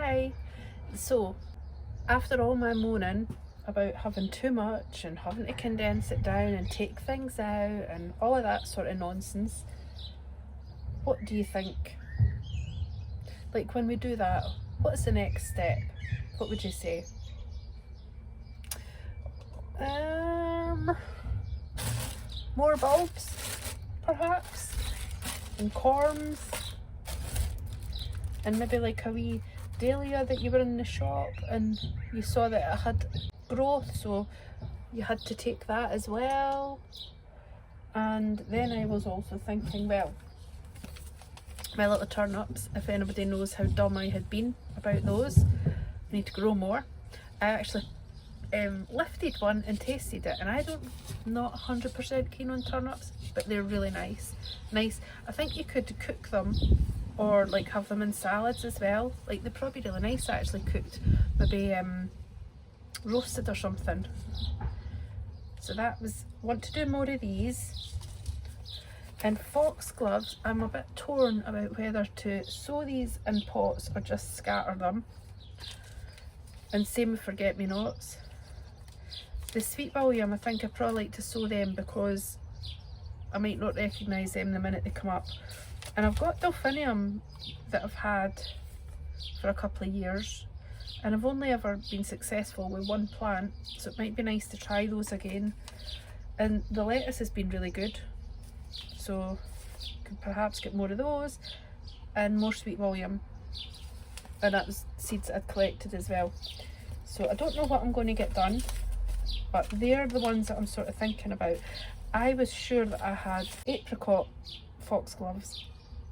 try. So after all my moaning about having too much and having to condense it down and take things out and all of that sort of nonsense, what do you think? Like, when we do that, what's the next step? What would you say? More bulbs, perhaps, and corms, and maybe like a wee dahlia that you were in the shop and you saw that it had growth, so you had to take that as well. And then I was also thinking, well, my little turnips, if anybody knows how dumb I had been about those, I need to grow more. I actually lifted one and tasted it, and I'm not 100% keen on turnips, but they're really nice. I think you could cook them or like have them in salads as well. Like, they're probably really nice actually cooked, maybe roasted or something. So that was, want to do more of these. And foxgloves, I'm a bit torn about whether to sow these in pots or just scatter them. And same with forget-me-nots. The sweet william, I think I probably like to sow them because I might not recognise them the minute they come up. And I've got delphinium that I've had for a couple of years, and I've only ever been successful with one plant, so it might be nice to try those again. And the lettuce has been really good, so could perhaps get more of those and more sweet william. And that was seeds I'd collected as well. So I don't know what I'm going to get done, but they're the ones that I'm sort of thinking about. I was sure that I had apricot foxgloves,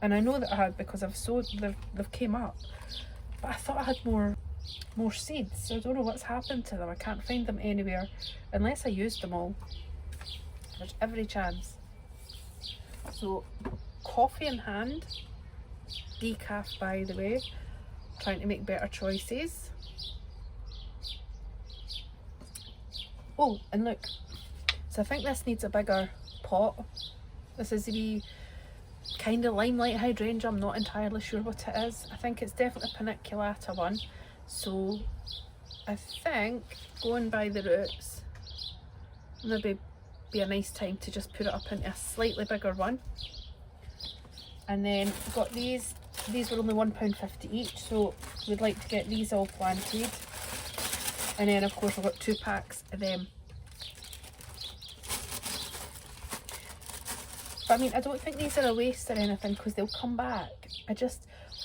and I know that I had because I've sowed, they've came up, but I thought I had more seeds. So I don't know what's happened to them. I can't find them anywhere unless I used them all. There's every chance. So coffee in hand, decaf by the way, trying to make better choices. Oh, and look, so I think this needs a bigger pot. This is a wee kind of limelight hydrangea, I'm not entirely sure what it is. I think it's definitely a paniculata one, so I think going by the roots, maybe be a nice time to just put it up into a slightly bigger one. And then we've got these were only £1.50 each, so we'd like to get these all planted. And then of course I've got 2 packs of them. But I mean, I don't think these are a waste or anything because they'll come back.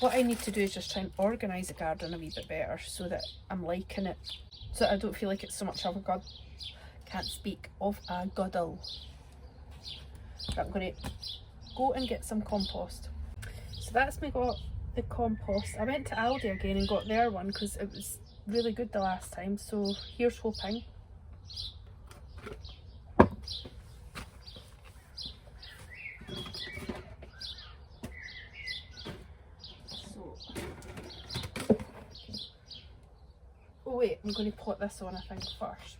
What I need to do is just try and organise the garden a wee bit better so that I'm liking it. So I don't feel like it's so much of a can't speak of a guddle. I'm going to go and get some compost. So that's me got the compost. I went to Aldi again and got their one because it was really good the last time, so here's hoping. Oh wait, I'm going to pot this on I think first.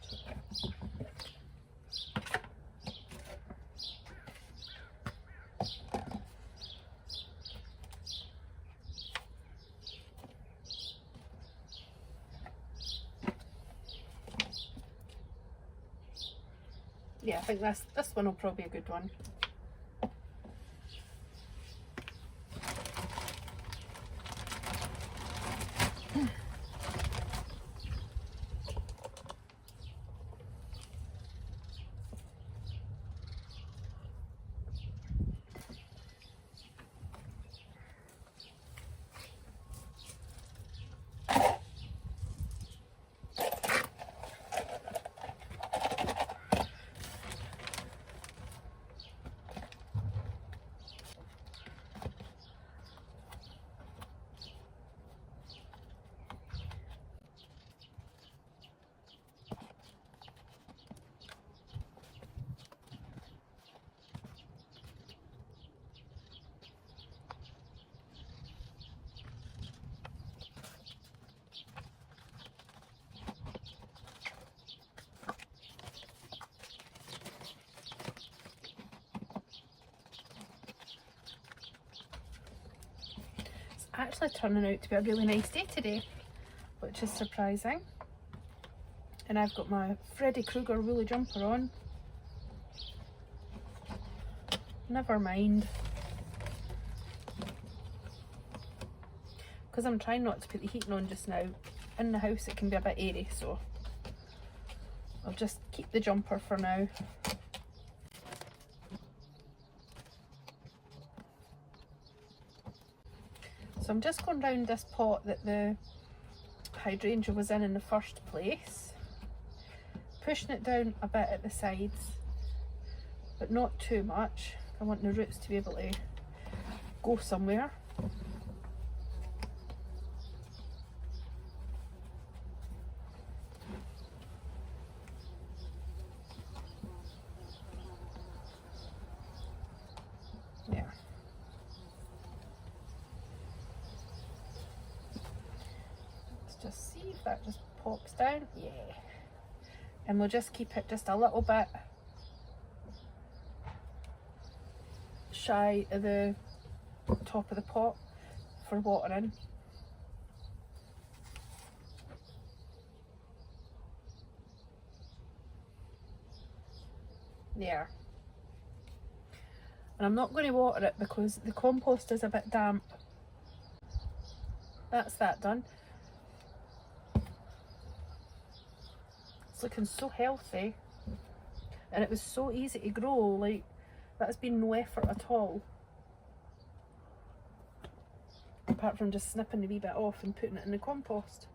Yeah, I think this one will probably be a good one. actually turning out to be a really nice day today, which is surprising. And I've got my Freddy Krueger woolly jumper on. Never mind. Because I'm trying not to put the heating on just now. In the house it can be a bit airy, so I'll just keep the jumper for now. So I'm just going round this pot that the hydrangea was in the first place, pushing it down a bit at the sides, but not too much. I want the roots to be able to go somewhere. There. Let's just see if that just pops down. Yeah. And we'll just keep it just a little bit shy of the top of the pot for watering. There. And I'm not going to water it because the compost is a bit damp. That's that done. It's looking so healthy, and it was so easy to grow. Like, that's been no effort at all, apart from just snipping the wee bit off and putting it in the compost.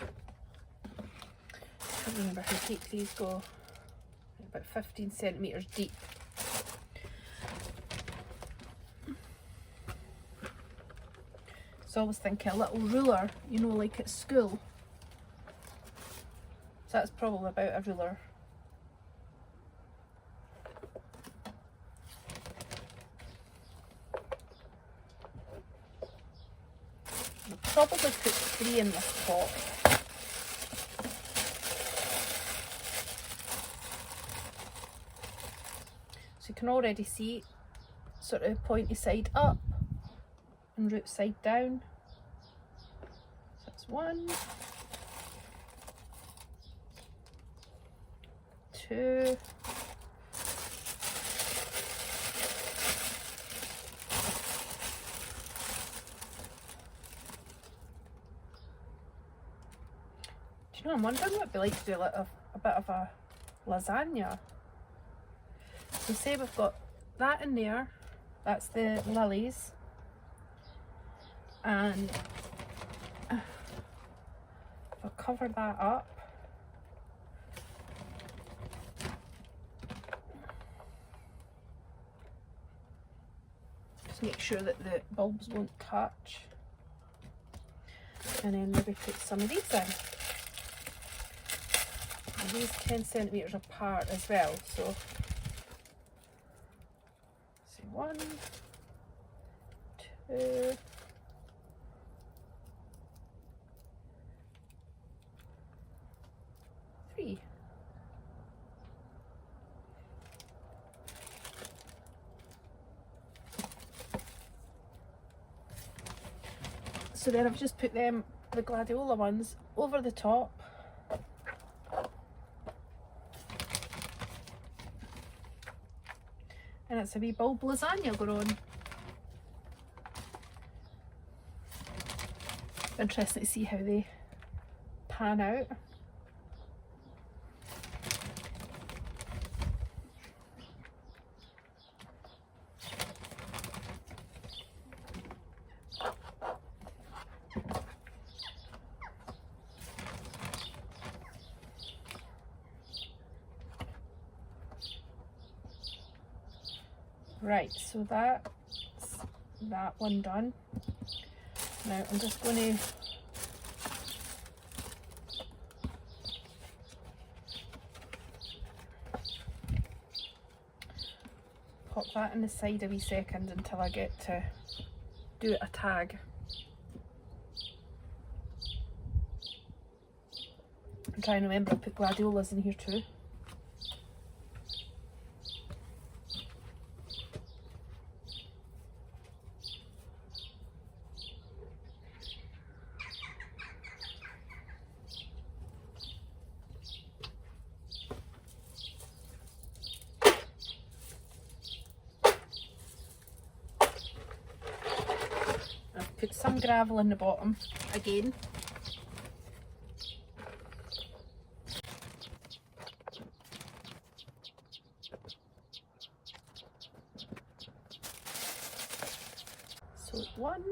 I can't remember how deep these go. About 15 centimetres deep. So I was thinking a little ruler, you know, like at school. So that's probably about a ruler. I'll probably put 3 in this pot. So you can already see sort of pointy side up and root side down. So that's 1, 2, 'Do you know, I'm wondering what it'd be like to do a bit of a lasagna. So say we've got that in there, that's the lilies, and if I cover that up, just make sure that the bulbs won't catch, and then maybe put some of these in. And these 10 centimetres apart as well, so see, 1, 2, 3. So then I've just put them, the gladiola ones, over the top. And it's a wee bulb lasagna growing. Interesting to see how they pan out. Right, so that's that one done. Now I'm just going to pop that in the side a wee second until I get to do a tag. I'm trying to remember I put gladiolas in here too. some gravel in the bottom again. So one.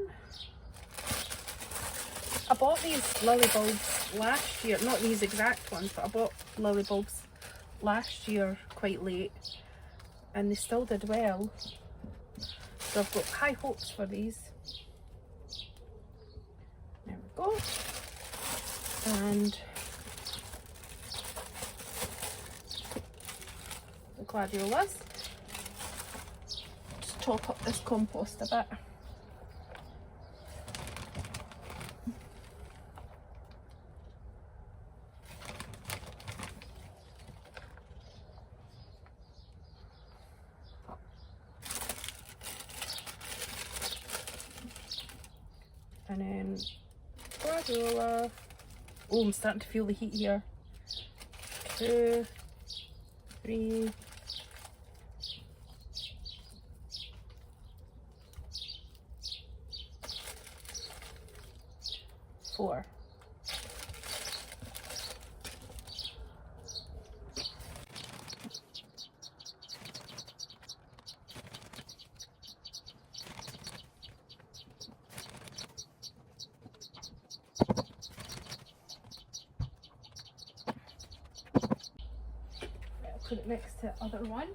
I bought these lily bulbs last year, not these exact ones, but I bought lily bulbs last year quite late and they still did well. So I've got high hopes for these. There we go. And the gladiolas. Just top up this compost a bit. And then gladiola. Oh, I'm starting to feel the heat here. 2, 3, 4. Put it next to the other one.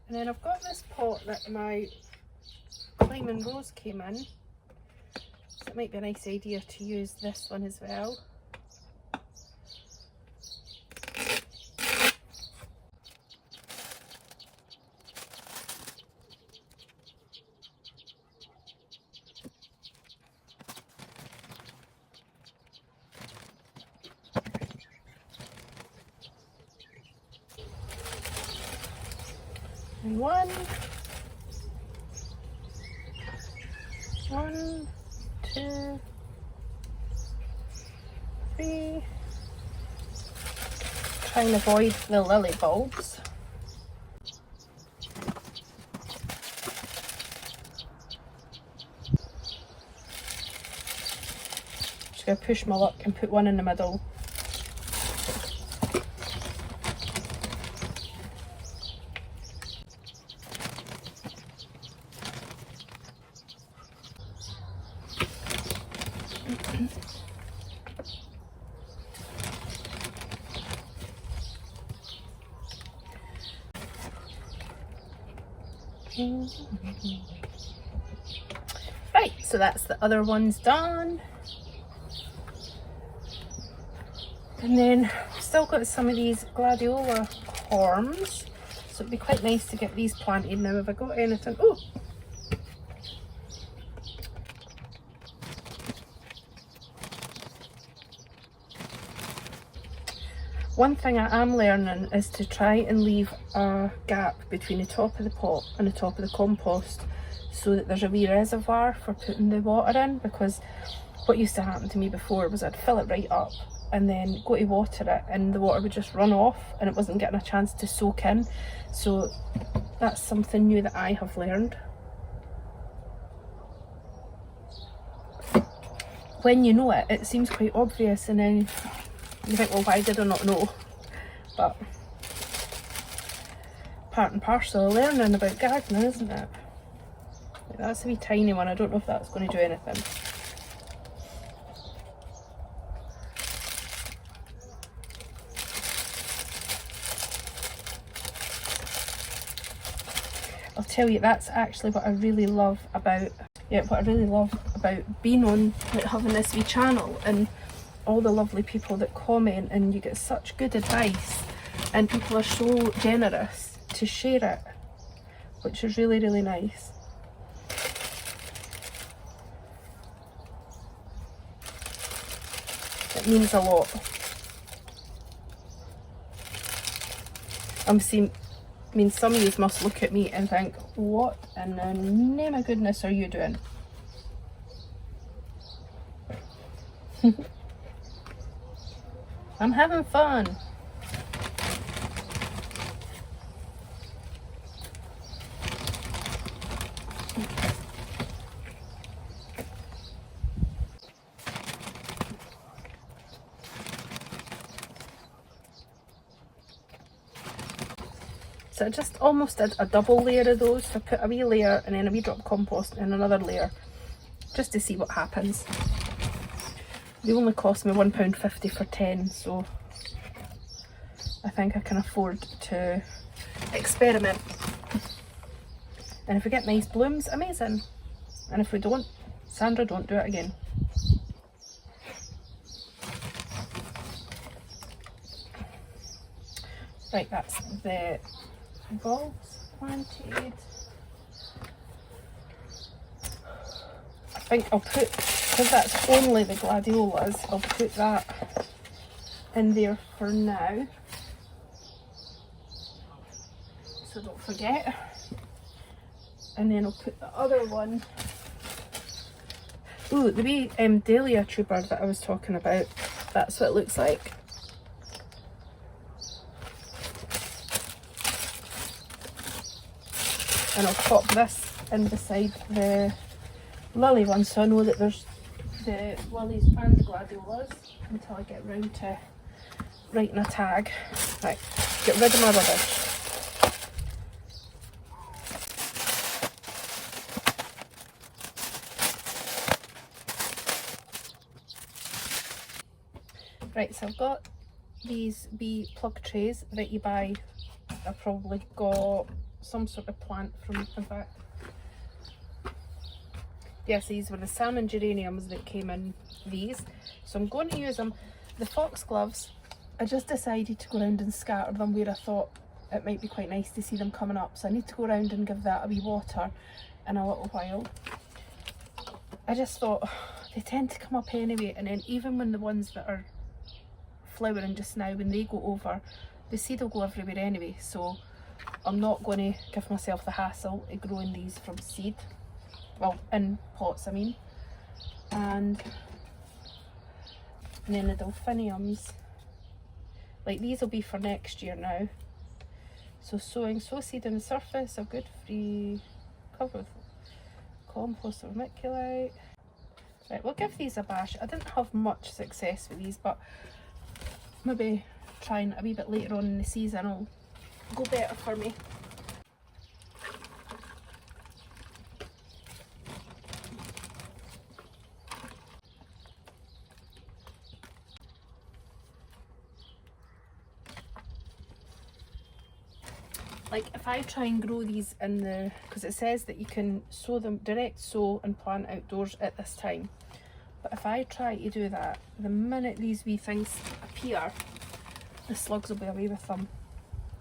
And then I've got this pot that my climbing rose came in, so it might be a nice idea to use this one as well. And 1, 2, 3. Try and avoid the lily bulbs. Just gonna push my luck and put one in the middle. Right, so that's the other ones done. And then I've still got some of these gladiola corms, so it'd be quite nice to get these planted now. Have I got anything? Oh! One thing I am learning is to try and leave a gap between the top of the pot and the top of the compost so that there's a wee reservoir for putting the water in, because what used to happen to me before was I'd fill it right up and then go to water it and the water would just run off and it wasn't getting a chance to soak in. So that's something new that I have learned. When you know it, it seems quite obvious, and then you think, well, why did I not know? But part and parcel of learning about gardening, isn't it? Like, that's a wee tiny one. I don't know if that's going to do anything. I'll tell you, that's actually what I really love about being on, like, having this wee channel and all the lovely people that comment, and you get such good advice and people are so generous to share it, which is really, really nice. It means a lot. I mean, some of you must look at me and think, what in the name of goodness are you doing? I'm having fun. So I just almost did a double layer of those. So I put a wee layer and then a wee drop of compost and another layer, just to see what happens. They only cost me £1.50 for 10, so I think I can afford to experiment. And if we get nice blooms, amazing. And if we don't, Sandra, don't do it again. Right, that's the bulbs planted. I think I'll put, because that's only the gladiolas, I'll put that in there for now, so don't forget. And then I'll put the other one. Ooh, the wee dahlia tuber that I was talking about, that's what it looks like. And I'll pop this in beside the lily one, so I know that there's the lilies and the gladiolas until I get round to writing a tag. Right, get rid of my rubbish. Right, so I've got these wee plug trays that you buy. I've probably got some sort of plant from, in fact, yes, these were the salmon geraniums that came in these, so I'm going to use them. The foxgloves, I just decided to go around and scatter them where I thought it might be quite nice to see them coming up, so I need to go around and give that a wee water in a little while. I just thought they tend to come up anyway, and then even when the ones that are flowering just now, when they go over, the seed will go everywhere anyway, so I'm not going to give myself the hassle of growing these from seed, well, in pots I mean. And then the delphiniums, like these will be for next year now. So sow seed on the surface of good free cover with compost or vermiculite. Right, we'll give these a bash. I didn't have much success with these, but maybe trying a wee bit later on in the season will go better for me. Like if I try and grow these in the, because it says that you can sow them, direct sow and plant outdoors at this time, but if I try to do that, the minute these wee things appear, the slugs will be away with them.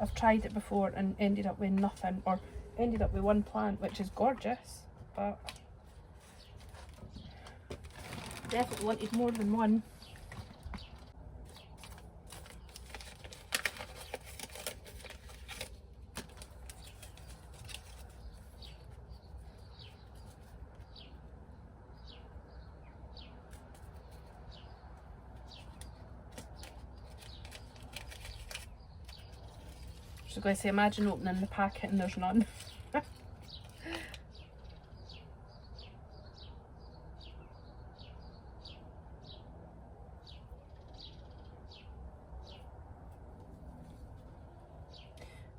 I've tried it before and ended up with nothing, or ended up with one plant, which is gorgeous, but definitely wanted more than one. I was going to say, imagine opening the packet and there's none.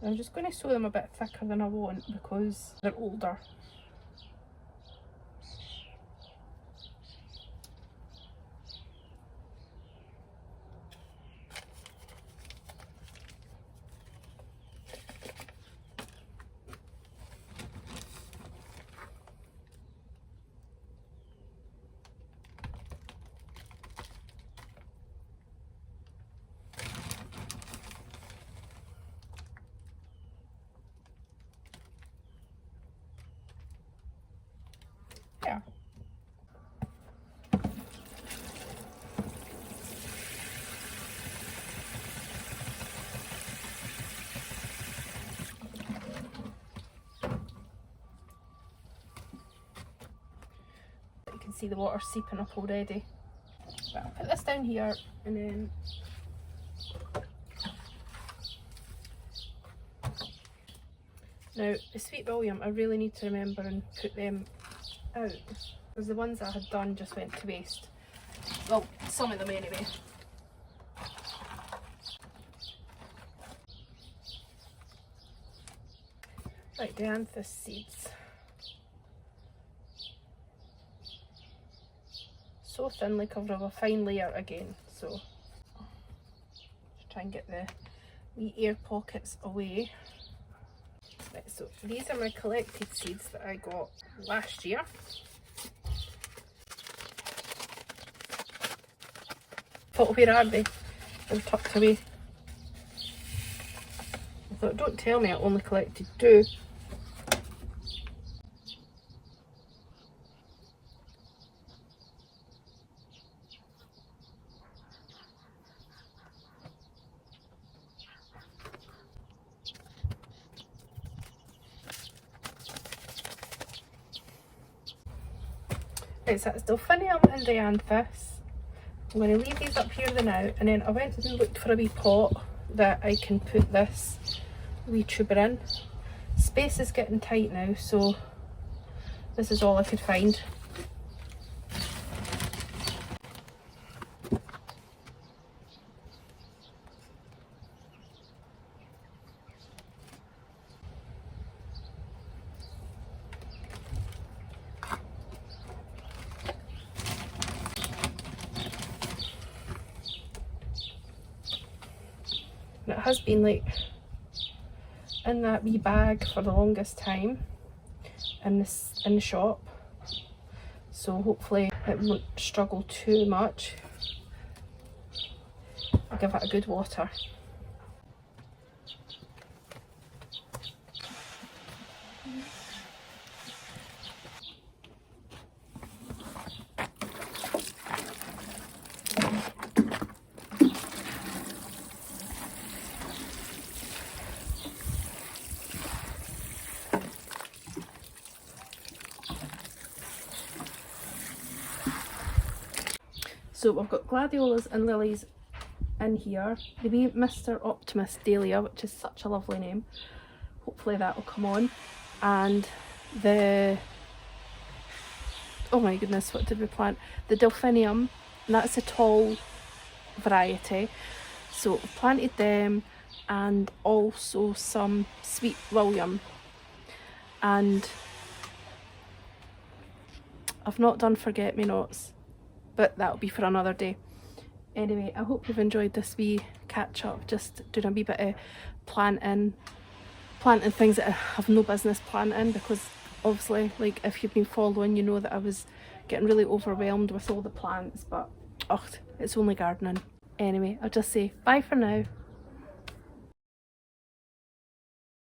I'm just going to sew them a bit thicker than I want because they're older. Yeah. You can see the water seeping up already. But I'll put this down here and then now the Sweet William, I really need to remember and put them out because the ones I had done just went to waste. Well, some of them anyway. Right, dianthus seeds. So thinly covered with a fine layer again, so just try and get the wee air pockets away. Right, so these are my collected seeds that I got last year. Thought, where are they? They're tucked away. I thought, don't tell me I only collected 2. Right, so that's delphinium and dianthus. I'm going to leave these up here the now, and then I went and looked for a wee pot that I can put this wee tuber in. Space is getting tight now, so this is all I could find. And it has been like in that wee bag for the longest time in the shop, so hopefully it won't struggle too much. I'll give it a good water. So we've got gladiolas and lilies in here. The wee Mr. Optimus dahlia, which is such a lovely name. Hopefully that will come on. And the, oh my goodness, what did we plant? The delphinium, and that's a tall variety. So I've planted them, and also some sweet William. And I've not done forget-me-nots, but that'll be for another day. Anyway, I hope you've enjoyed this wee catch up, just doing a wee bit of planting things that I have no business planting, because obviously, like, if you've been following, you know that I was getting really overwhelmed with all the plants, but it's only gardening. Anyway, I'll just say bye for now.